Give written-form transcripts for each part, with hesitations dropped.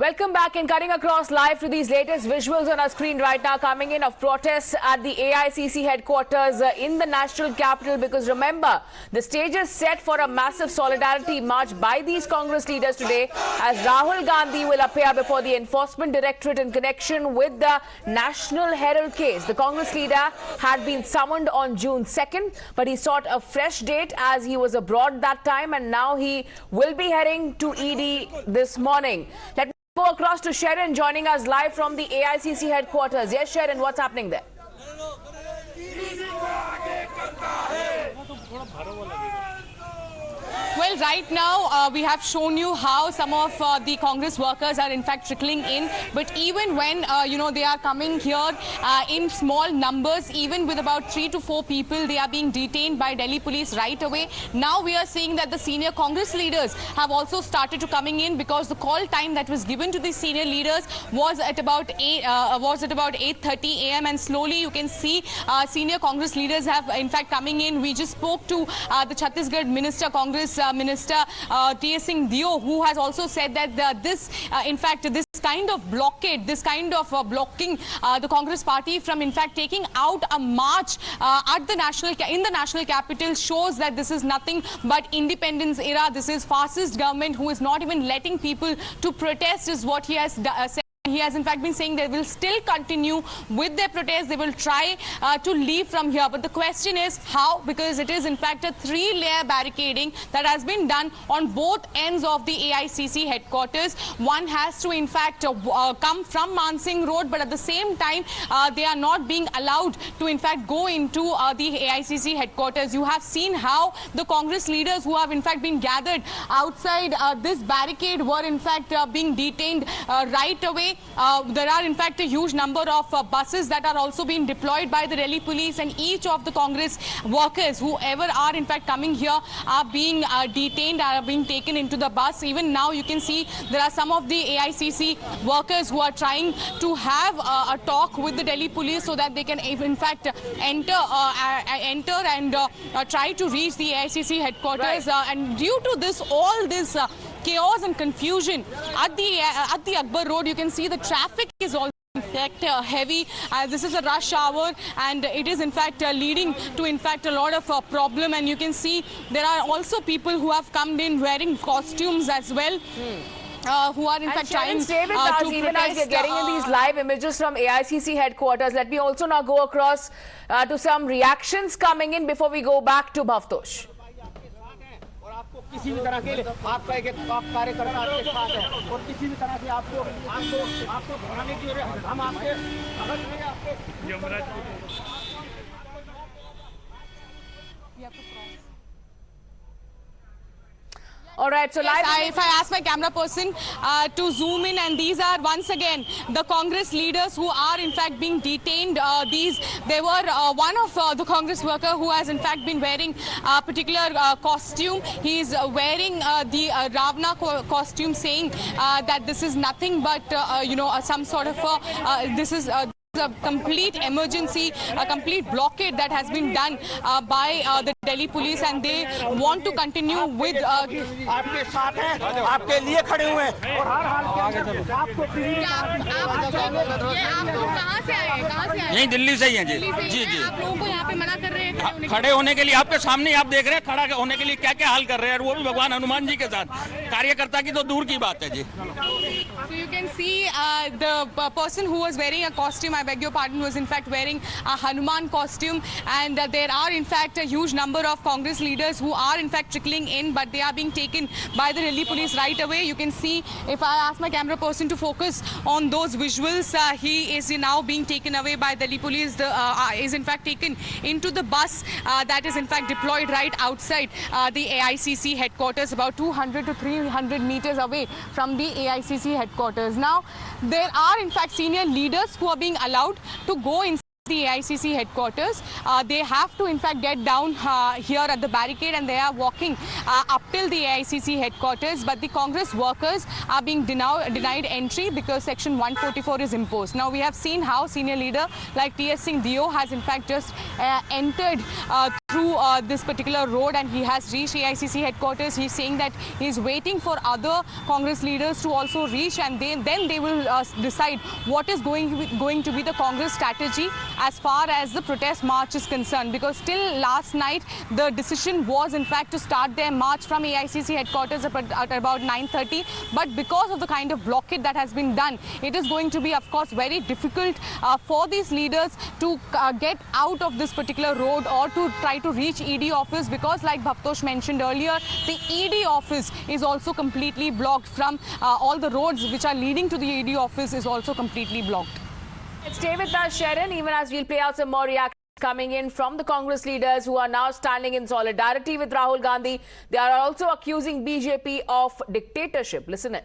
Welcome back, and cutting across live to these latest visuals on our screen right now, coming in of protests at the AICC headquarters in the national capital, because remember, the stage is set for a massive solidarity march by these Congress leaders today, as Rahul Gandhi will appear before the Enforcement Directorate in connection with the National Herald Case. The Congress leader had been summoned on June 2nd, but he sought a fresh date as he was abroad that time, and now he will be heading to ED this morning. Let me go across to Sharon joining us live from the AICC headquarters. Yes, Sharon, what's happening there? Well, right now we have shown you how some of the Congress workers are in fact trickling in. But even when they are coming here in small numbers, even with about 3 to 4 people, they are being detained by Delhi police right away. Now we are seeing that the senior Congress leaders have also started to coming in, because the call time that was given to the senior leaders was at about 8:30 a.m. and slowly you can see senior Congress leaders have in fact coming in. We just spoke to the Chhattisgarh Minister, Congress Minister T.S. Singh Dio, who has also said that this kind of blockade, this kind of blocking the Congress party from in fact taking out a march in the national capital shows that this is nothing but independence era. This is fascist government who is not even letting people to protest, is what he has said. He has in fact been saying they will still continue with their protests. They will try to leave from here. But the question is how, because it is in fact a 3-layer barricading that has been done on both ends of the AICC headquarters. One has to in fact come from Mansingh Road, but at the same time they are not being allowed to in fact go into the AICC headquarters. You have seen how the Congress leaders who have in fact been gathered outside this barricade were in fact being detained right away. There are in fact a huge number of buses that are also being deployed by the Delhi police, and each of the Congress workers, whoever are in fact coming here, are being detained, are being taken into the bus. Even now you can see there are some of the AICC workers who are trying to have a talk with the Delhi police so that they can in fact enter and try to reach the AICC headquarters. Right. And due to this, all this chaos and confusion at the Akbar Road, you can see the traffic is also in fact heavy. This is a rush hour, and it is in fact leading to in fact a lot of problem. And you can see there are also people who have come in wearing costumes as well. Who are in fact trying to protest. Even as we're getting in these live images from AICC headquarters, let me also now go across to some reactions coming in before we go back to Bhavtosh. किसी भी तरह के आपका एक कार्यकर्ता आपके साथ है और किसी भी तरह से आपको भगाने की हम आपके All right, so yes, if I ask my camera person to zoom in, and these are once again the Congress leaders who are in fact being detained. They were one of the Congress worker who has in fact been wearing a particular costume. He is wearing the Ravana costume, saying that this is nothing but some sort of this is a complete emergency, a complete blockade that has been done by the Delhi police, and they want to continue with आपके साथ हैं, आपके लिए खड़े हुए हैं और हर हाल के अंदर आपको कहां से आए यहीं दिल्ली से ही हैं जी जी आप लोगों को यहाँ पे मना कर रहे हैं खड़े होने के लिए। आपके सामने आप देख रहे हैं खड़ा होने के लिए क्या क्या हाल कर रहे हैं, और वो भी भगवान हनुमान जी के साथ। कार्यकर्ता की तो दूर की बात है जी। So you can see the person who was wearing a costume, I beg your pardon, was in fact wearing a Hanuman costume, and there are in fact a huge number of Congress leaders who are in fact trickling in, but they are being taken by the Delhi police right away. You can see, if I ask my camera person to focus on those visuals, he is now being taken away by Delhi police. Is in fact taken into the bus that is in fact deployed right outside the AICC headquarters, about 200 to 300 meters away from the AICC headquarters. Now, there are in fact senior leaders who are being allowed to go inside the AICC headquarters. They have to in fact get down here at the barricade, and they are walking up till the AICC headquarters, but the Congress workers are being denied entry because Section 144 is imposed. Now we have seen how senior leader like T.S. Singh Dio has in fact just entered through this particular road, and he has reached AICC headquarters. He's saying that he's waiting for other Congress leaders to also reach, and then they will decide what is going to be the Congress strategy as far as the protest march is concerned, because till last night the decision was in fact to start their march from AICC headquarters at about 9:30, but because of the kind of blockade that has been done, it is going to be of course very difficult for these leaders to get out of this particular road or to try to reach ED office, because like Bhavtosh mentioned earlier, the ED office is also completely blocked. From all the roads which are leading to the ED office is also completely blocked. Stay with us, Sharon, even as we'll play out some more reactions coming in from the Congress leaders who are now standing in solidarity with Rahul Gandhi. They are also accusing BJP of dictatorship. Listen in.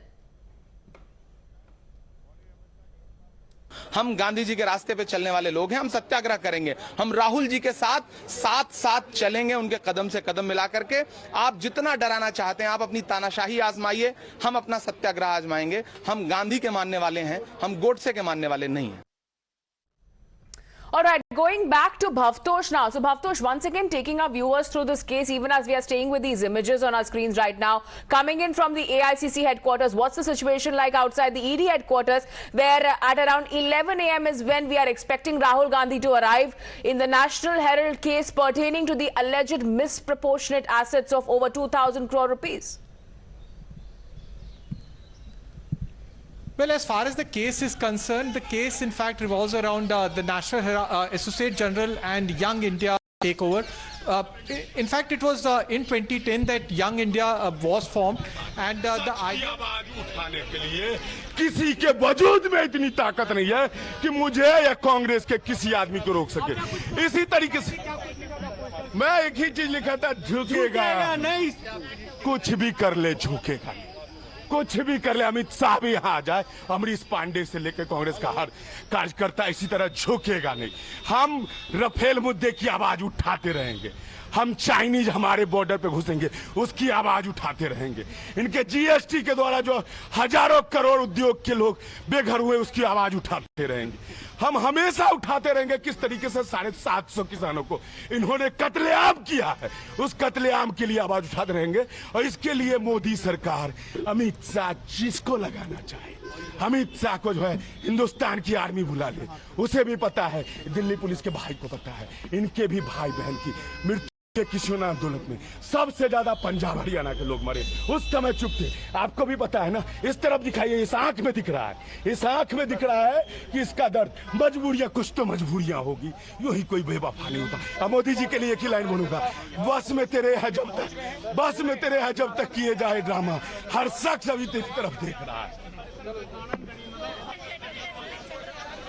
हम गांधी जी के रास्ते पे चलने वाले लोग हैं, हम सत्याग्रह करेंगे, हम राहुल जी के साथ चलेंगे, उनके कदम से कदम मिला करके। आप जितना डराना चाहते हैं, आप अपनी तानाशाही आजमाइए, हम अपना सत्याग्रह आजमाएंगे। हम गांधी के मानने वाले हैं, हम गोडसे के मानने वाले नहीं हैं। All right, going back to Bhavtosh now. So Bhavtosh, once again taking our viewers through this case, even as we are staying with these images on our screens right now, coming in from the AICC headquarters. What's the situation like outside the ED headquarters, where at around 11 a.m. is when we are expecting Rahul Gandhi to arrive in the National Herald case pertaining to the alleged misproportionate assets of over 2,000 crore rupees? Well, as far as the case is concerned, the case in fact revolves around the National Associate General and Young India takeover. In fact, it was in 2010 that Young India was formed, and the idea उठाने के लिए किसी के वजूद में इतनी ताकत नहीं है कि मुझे या कांग्रेस के किसी आदमी को रोक सके। इसी तरीके से मैं एक ही चीज लिखा था, झुकेगा नहीं, कुछ भी कर ले झुकेगा नहीं, कुछ भी कर ले। अमित शाह भी यहाँ आ जाए, अमरीश पांडे से लेकर कांग्रेस का हर कार्यकर्ता इसी तरह झुकेगा नहीं। हम रफेल मुद्दे की आवाज उठाते रहेंगे, हम चाइनीज हमारे बॉर्डर पे घुसेंगे उसकी आवाज उठाते रहेंगे, इनके जीएसटी के द्वारा जो हजारों करोड़ उद्योग के लोग बेघर हुए उसकी आवाज उठाते रहेंगे। हम हमेशा उठाते रहेंगे किस तरीके से 750 किसानों को इन्होंने कत्लेआम किया है, उस कत्लेआम के लिए आवाज उठाते रहेंगे। और इसके लिए मोदी सरकार अमित शाह जिसको लगाना चाहे, अमित शाह को जो है हिंदुस्तान की आर्मी बुला ले, उसे भी पता है, दिल्ली पुलिस के भाई को पता है, इनके भी भाई बहन की मृत्यु किशोर आंदोलन में सबसे ज्यादा पंजाब हरियाणा के लोग मरे, उस समय चुप थे। आपको भी पता है ना, इस तरफ दिखाइए, इस आंख में दिख रहा है, इस आंख में दिख रहा है कि इसका दर्द, मजबूरियां, कुछ तो मजबूरियां होगी, यूं ही कोई बेवफा नहीं होता। अब मोदी जी के लिए एक ही लाइन बोलूंगा, बस में तेरे है जब तक, बस में तेरे है जब तक किए जाए ड्रामा, हर शख्स अभी तेरी तरफ देख रहा है।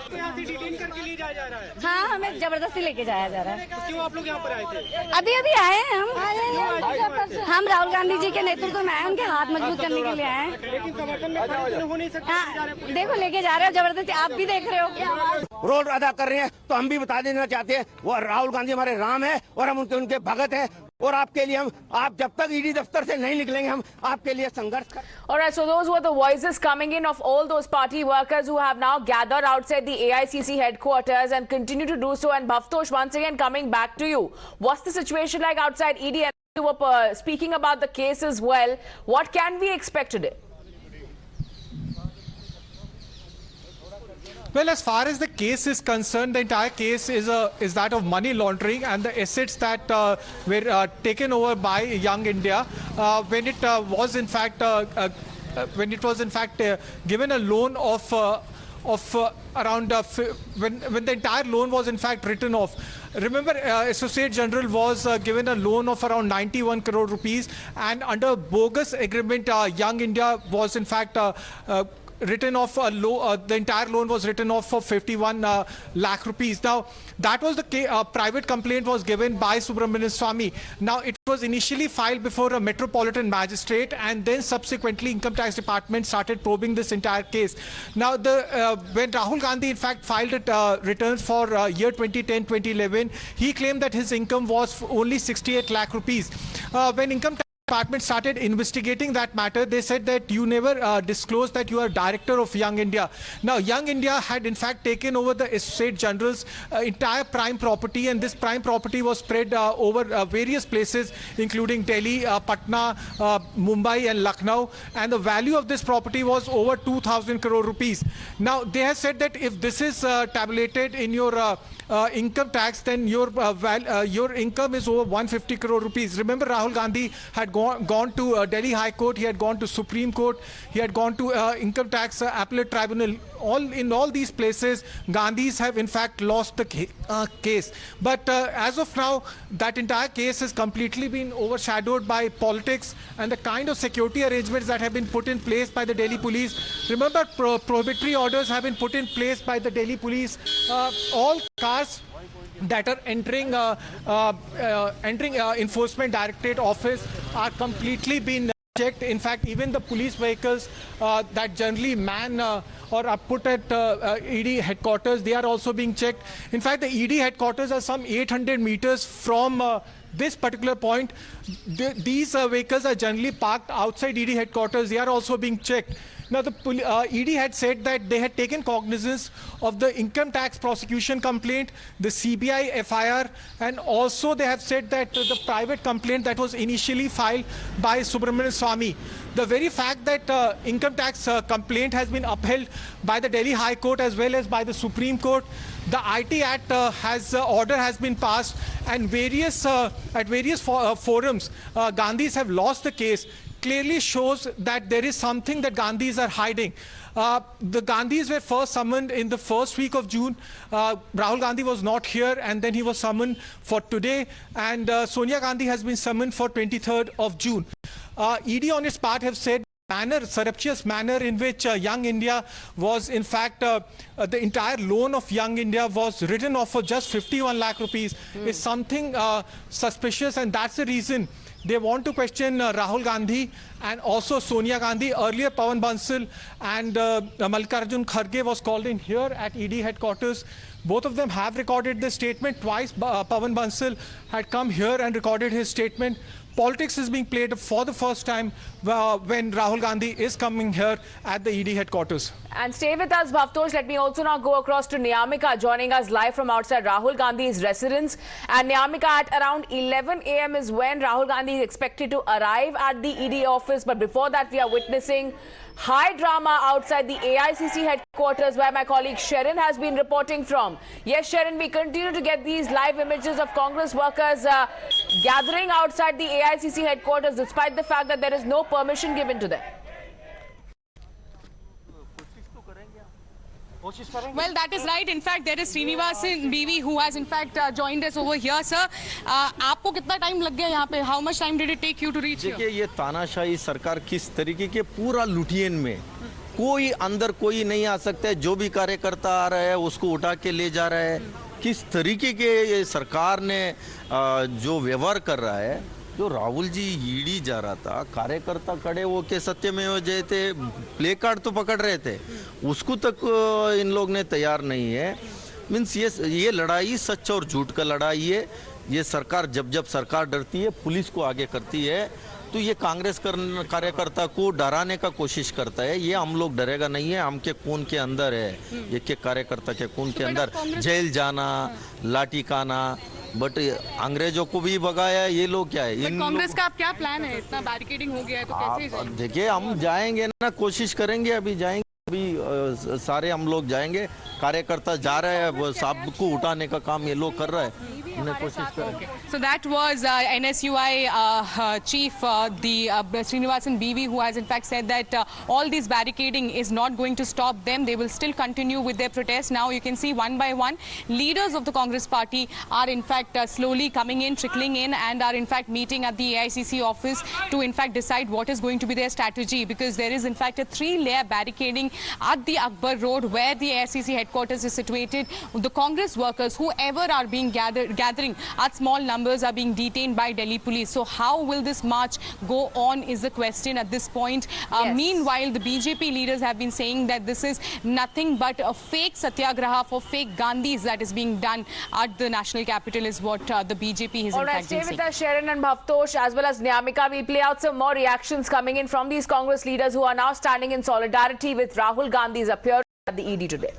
यहाँ से डिटेन करके ले जाया जा रहा है। हाँ, हमें जबरदस्ती लेके जाया जा रहा है। क्यों आप लोग यहाँ पर आए थे? अभी आए हैं हम राहुल गांधी जी के नेतृत्व में आए, उनके हाथ मजबूत करने के लिए आए हैं। लेकिन समर्थन में खड़े हो नहीं सकते। हाँ, देखो लेके जा रहे हो जबरदस्ती, आप भी देख रहे हो। रोल अदा कर रहे हैं तो हम भी बता देना चाहते हैं, वो राहुल गांधी हमारे राम है और हम उनके भगत हैं, और आपके लिए आप जब तक ईडी दफ्तर से नहीं निकलेंगे हम आपके लिए संघर्ष कर। All right, so those were the voices coming in of all those party workers who have now gathered outside the AICC headquarters and continue to do so. And Bhavtosh, once again coming back to you, what's the situation like outside ED? And you were speaking about the case as well. What can we expect today? Well, as far as the case is concerned, the entire case is that of money laundering, and the assets that were taken over by Young India when it was in fact given a loan of around when the entire loan was in fact written off. Remember, Associate General was given a loan of around 91 crore rupees, and under bogus agreement, Young India was in fact written off the entire loan was written off for 51 lakh rupees. Now, that was the private complaint was given by Subramanian Swamy. Now, it was initially filed before a metropolitan magistrate, and then subsequently Income Tax Department started probing this entire case. Now, when Rahul Gandhi in fact filed returns for year 2010-2011, he claimed that his income was only 68 lakh rupees. When Income Tax Department started investigating that matter, they said that you never disclosed that you are director of Young India. Now, Young India had in fact taken over the Associate General's entire prime property, and this prime property was spread over various places, including Delhi, Patna, Mumbai and Lucknow, and the value of this property was over 2,000 crore rupees. Now, they have said that if this is tabulated in your income tax, then your income is over 150 crore rupees. Remember, Rahul Gandhi had gone to Delhi High Court, he had gone to Supreme Court, he had gone to Income Tax Appellate Tribunal. In all these places, Gandhis have in fact lost the case. But as of now, that entire case has completely been overshadowed by politics and the kind of security arrangements that have been put in place by the Delhi police. Remember, prohibitory orders have been put in place by the Delhi police. All cars that are entering Enforcement Directorate office are completely been checked. In fact, even the police vehicles that generally man or are put at ED headquarters, they are also being checked. In fact, the ED headquarters are some 800 meters from this particular point. These vehicles are generally parked outside ED headquarters. They are also being checked. Now, the ED had said that they had taken cognizance of the income tax prosecution complaint, the CBI FIR, and also they have said that the private complaint that was initially filed by Subramanian Swamy. The very fact that income tax complaint has been upheld by the Delhi High Court as well as by the Supreme Court, the IT Act order has been passed, and at various forums, Gandhis have lost the case, clearly shows that there is something that Gandhis are hiding. The Gandhis were first summoned in the first week of June. Rahul Gandhi was not here, and then he was summoned for today, and Sonia Gandhi has been summoned for 23rd of June. ED on its part have said surreptitious manner in which Young India was in fact the entire loan of Young India was written off for just 51 lakh rupees is something suspicious, and that's the reason they want to question Rahul Gandhi and also Sonia Gandhi. Earlier, Pawan Bansal and Mallikarjun Kharge was called in here at ED headquarters. Both of them have recorded the statement. Twice, Pawan Bansal had come here and recorded his statement. Politics is being played for the first time when Rahul Gandhi is coming here at the ED headquarters. And stay with us, Bhavtosh. Let me also now go across to Niyamika, joining us live from outside Rahul Gandhi's residence. And Niyamika, at around 11 a.m. is when Rahul Gandhi is expected to arrive at the ED office. But before that, we are witnessing high drama outside the AICC headquarters, where my colleague Sharon has been reporting from. Yes, Sharon, we continue to get these live images of Congress workers gathering outside the AICC headquarters, despite the fact that there is no permission given to them. Well, that is right. In fact, there is Srinivasan BV who has in fact joined us over here, sir. आपको कितना time लग गया यहाँ पे? How much time did it take you to reach here? देखिए, ये तानाशाही सरकार किस तरीके के पूरा लुटियन में कोई अंदर कोई नहीं आ सकता है। जो भी कार्यकर्ता आ रहा है उसको उठा के ले जा रहा है। किस तरीके के ये सरकार ने जो व्यवहार कर रहा है, जो राहुल जी ईडी जा रहा था, कार्यकर्ता खड़े वो के सत्यमेव जयते प्ले कार्ड तो पकड़ रहे थे, उसको तक इन लोग ने तैयार नहीं है। मीन्स ये लड़ाई सच और झूठ का लड़ाई है। ये सरकार जब सरकार डरती है, पुलिस को आगे करती है, तो ये कांग्रेस कार्यकर्ता को डराने का कोशिश करता है। ये हम लोग डरेगा नहीं है, हम के खून के अंदर है, ये के कार्यकर्ता के खून के अंदर जेल जाना, लाठी खाना, बट अंग्रेजों को भी भगाया। ये लोग क्या है, कांग्रेस का आप क्या प्लान है? इतना बैरिकेडिंग हो गया है तो कैसे जाएंगे? देखिए, हम जाएंगे ना, कोशिश करेंगे, अभी जाएंगे, अभी सारे हम लोग जाएंगे। कार्यकर्ता जा रहे हैं, वो सबको उठाने का काम ये लोग कर रहे हैं, हमने कोशिश करें। So that was NSUI chief, the Srinivasan BV, who has in fact said that all this barricading is not going to stop them. They will still continue with their protest. Now you can see one by one, leaders of the Congress party are in fact slowly coming in, trickling in, and are in fact meeting at the AICC office to in fact decide what is going to be their strategy, because there is in fact a 3-layer barricading at the Akbar Road where the AICC headquarters is situated. The Congress workers, whoever are being gathering at small numbers, are being detained by Delhi police. So how will this march go on is the question at this point. Yes. Meanwhile, the BJP leaders have been saying that this is nothing but a fake satyagraha for fake Gandhis that is being done at the national capital, is what the BJP has All in right, fact stay been saying. with us, Sharon and Bhavtosh, as well as Nyamika. We'll play out some more reactions coming in from these Congress leaders who are now standing in solidarity with Rahul Gandhi's appearance at the ED today.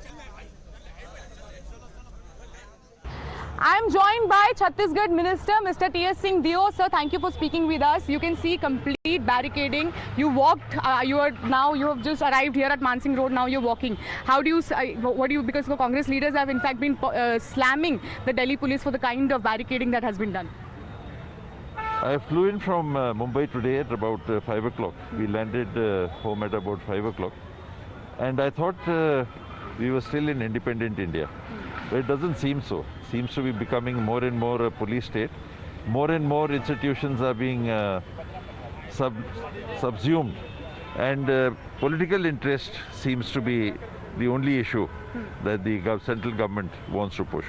I am joined by Chhattisgarh Minister Mr. T.S. Singh Dio. Sir, thank you for speaking with us. You can see complete barricading. You walked, you have just arrived here at Mansingh Road. Now you're walking. How do you, because the Congress leaders have in fact been slamming the Delhi police for the kind of barricading that has been done. I flew in from Mumbai today at about 5 o'clock. We landed home at about 5 o'clock. And I thought we were still in independent India. But it doesn't seem so. It seems to be becoming more and more a police state. More and more institutions are being subsumed. And political interest seems to be the only issue that the central government wants to push.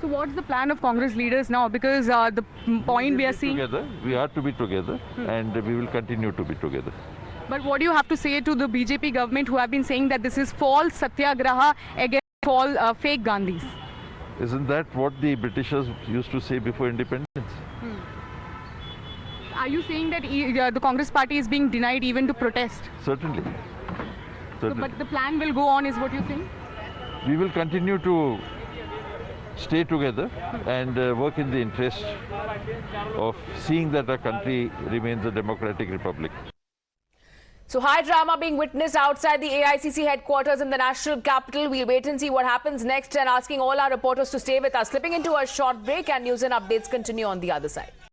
So what's the plan of Congress leaders now? Because the point we are seeing... We are to be together and we will continue to be together. But what do you have to say to the BJP government who have been saying that this is false satyagraha against all fake Gandhis? Isn't that what the Britishers used to say before independence? Are you saying that the Congress party is being denied even to protest? Certainly. So, but the plan will go on, is what you're saying? We will continue to stay together and work in the interest of seeing that our country remains a democratic republic. So high drama being witnessed outside the AICC headquarters in the national capital. We'll wait and see what happens next, and asking all our reporters to stay with us. Slipping into a short break, and news and updates continue on the other side.